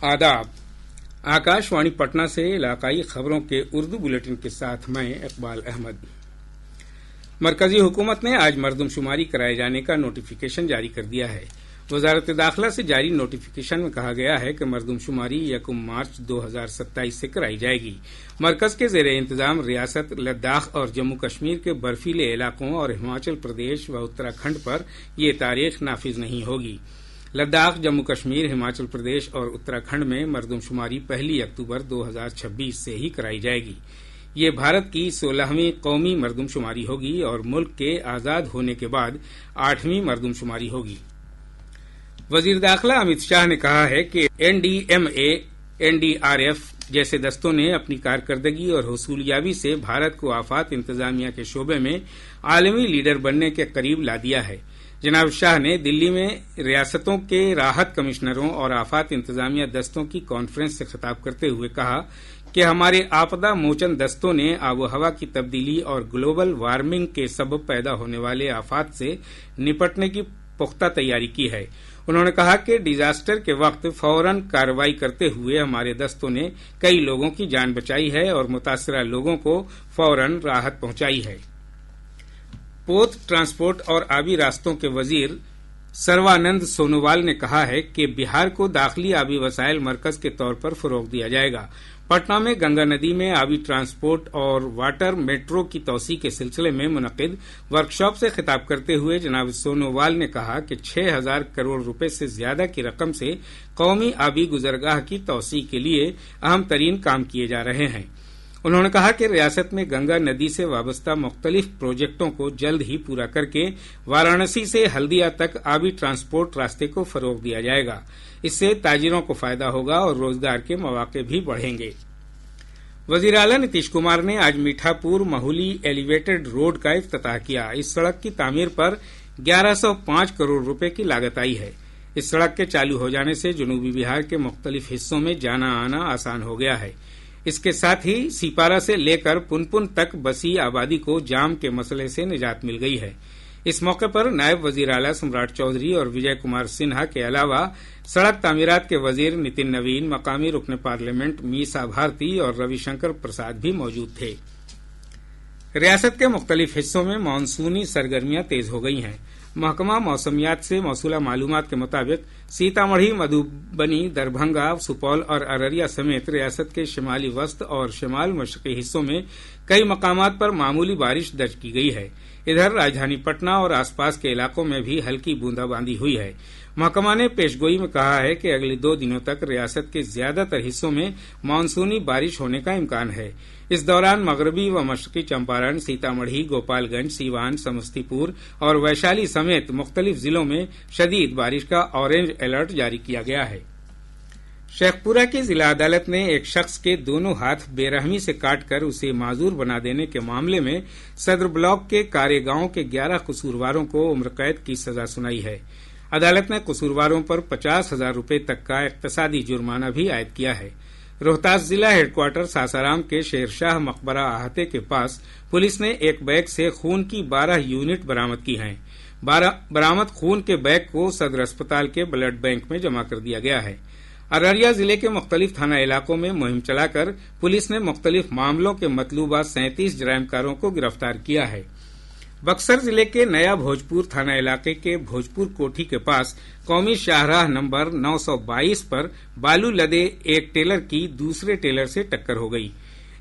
आदाब। आकाशवाणी पटना से इलाकाई खबरों के उर्दू बुलेटिन के साथ मैं इकबाल अहमद। मरकजी हुकूमत ने आज मरदमशुमारी कराए जाने का नोटिफिकेशन जारी कर दिया है। वजारत दाखिला से जारी नोटिफिकेशन में कहा गया है कि मरदमशुमारी 1 मार्च 2027 से कराई जाएगी। मरकज के जेर इंतजाम रियासत लद्दाख और जम्मू कश्मीर के बर्फीले इलाकों और हिमाचल प्रदेश व उत्तराखंड पर यह तारीख नाफिज नहीं होगी। लद्दाख, जम्मू कश्मीर, हिमाचल प्रदेश और उत्तराखंड में मरदमशुमारी 1 अक्टूबर 2026 से ही कराई जाएगी। ये भारत की 16वीं कौमी मरदमशुमारी होगी और मुल्क के आजाद होने के बाद 8वीं मरदमशुमारी होगी। वजीर दाखिला अमित शाह ने कहा है कि एनडीएमए, एनडीआरएफ जैसे दस्तों ने अपनी कारकर्दगी और हुसूलियाबी से भारत को आफात इंतजामिया के शोबे में आलमी लीडर बनने के करीब ला दिया है। जनाब शाह ने दिल्ली में रियासतों के राहत कमिश्नरों और आफात इंतजामिया दस्तों की कॉन्फ्रेंस से खिताब करते हुए कहा कि हमारे आपदा मोचन दस्तों ने आबोहवा की तब्दीली और ग्लोबल वार्मिंग के सबब पैदा होने वाले आफात से निपटने की पुख्ता तैयारी की है। उन्होंने कहा कि डिजास्टर के वक्त फौरन कार्रवाई करते हुए हमारे दस्तों ने कई लोगों की जान बचाई है और मुतासरा लोगों को फौरन राहत पहुंचाई है। पोत, ट्रांसपोर्ट और आबी रास्तों के वजीर सर्वानंद सोनोवाल ने कहा है कि बिहार को दाखिली आबी वसाइल मरकज के तौर पर फरोग दिया जाएगा। पटना में गंगा नदी में आबी ट्रांसपोर्ट और वाटर मेट्रो की तौसी के सिलसिले में मुनक्किद वर्कशॉप से खिताब करते हुए जनाब सोनोवाल ने कहा कि 6,000 करोड़ रुपए से ज्यादा की रकम से कौमी आबी गुजरगाह की तौसी के लिए अहम तरीन काम किए जा रहे हैं। उन्होंने कहा कि रियासत में गंगा नदी से वाबस्ता मुख्तलिफ प्रोजेक्टों को जल्द ही पूरा करके वाराणसी से हल्दिया तक आबी ट्रांसपोर्ट रास्ते को फरोग दिया जाएगा। इससे ताजिरों को फायदा होगा और रोजगार के मौके भी बढ़ेंगे। वजीर आला नीतीश कुमार ने आज मीठापुर महूली एलिवेटेड रोड का इफ्तिताह किया। इस सड़क की तामीर पर 1105 करोड़ रुपए की लागत आई है। इस सड़क के चालू हो जाने से जनूबी बिहार के मुख्तलिफ हिस्सों में जाना आना आसान हो गया है। इसके साथ ही सीपारा से लेकर पुनपुन तक बसी आबादी को जाम के मसले से निजात मिल गई है। इस मौके पर नायब वजीर आला सम्राट चौधरी और विजय कुमार सिन्हा के अलावा सड़क तामीरात के वजीर नितिन नवीन, मकामी रुकन पार्लियामेंट मीसा भारती और रविशंकर प्रसाद भी मौजूद थे। रियासत के मुख्तलिफ हिस्सों में मानसूनी सरगर्मियां तेज हो गई हैं। महकमा मौसमियात से मौसूला मालूमात के मुताबिक सीतामढ़ी, मधुबनी, दरभंगा, सुपौल और अररिया समेत रियासत के शिमाली वस्त और शिमाल मशरकी हिस्सों में कई मकामात पर मामूली बारिश दर्ज की गई है। इधर राजधानी पटना और आसपास के इलाकों में भी हल्की बूंदाबांदी हुई है। महकमा ने पेशगोई में कहा है कि अगले 2 दिनों तक रियासत के ज्यादातर हिस्सों में मानसूनी बारिश होने का इम्कान है। इस दौरान मगरबी व मशरकी चंपारण, सीतामढ़ी, गोपालगंज, सीवान, समस्तीपुर और वैशाली समेत मुख्तलिफ जिलों में शदीद बारिश का ऑरेंज अलर्ट जारी किया गया है। शेखपुरा की जिला अदालत ने एक शख्स के दोनों हाथ बेरहमी से काटकर उसे माजूर बना देने के मामले में सदर ब्लॉक के कारेगांव के 11 कसूरवारों को उम्र कैद की सजा सुनाई है। अदालत ने कसूरवारों पर 50,000 रुपए तक का इक्तसादी जुर्माना भी आयद किया है। रोहतास जिला हेडक्वार्टर सासाराम के शेरशाह मकबरा अहाते के पास पुलिस ने एक बैग से खून की 12 यूनिट बरामद की हैं। बरामद खून के बैग को सदर अस्पताल के ब्लड बैंक में जमा कर दिया गया है। अररिया जिले के मुख्तलिफ थाना इलाकों में मुहिम चलाकर पुलिस ने मुख्तलिफ मामलों के मतलूबा 37 जराइमकारों को गिरफ्तार किया है। बक्सर जिले के नया भोजपुर थाना इलाके के भोजपुर कोठी के पास कौमी शाहराह नंबर 922 पर बालू लदे एक टेलर की दूसरे टेलर से टक्कर हो गई।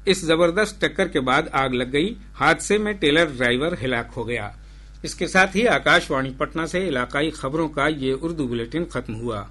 इस जबरदस्त टक्कर के बाद आग लग गई। हादसे में टेलर ड्राइवर हिलाक हो गया। इसके साथ ही आकाशवाणी पटना से इलाकाई खबरों का ये उर्दू बुलेटिन खत्म हुआ।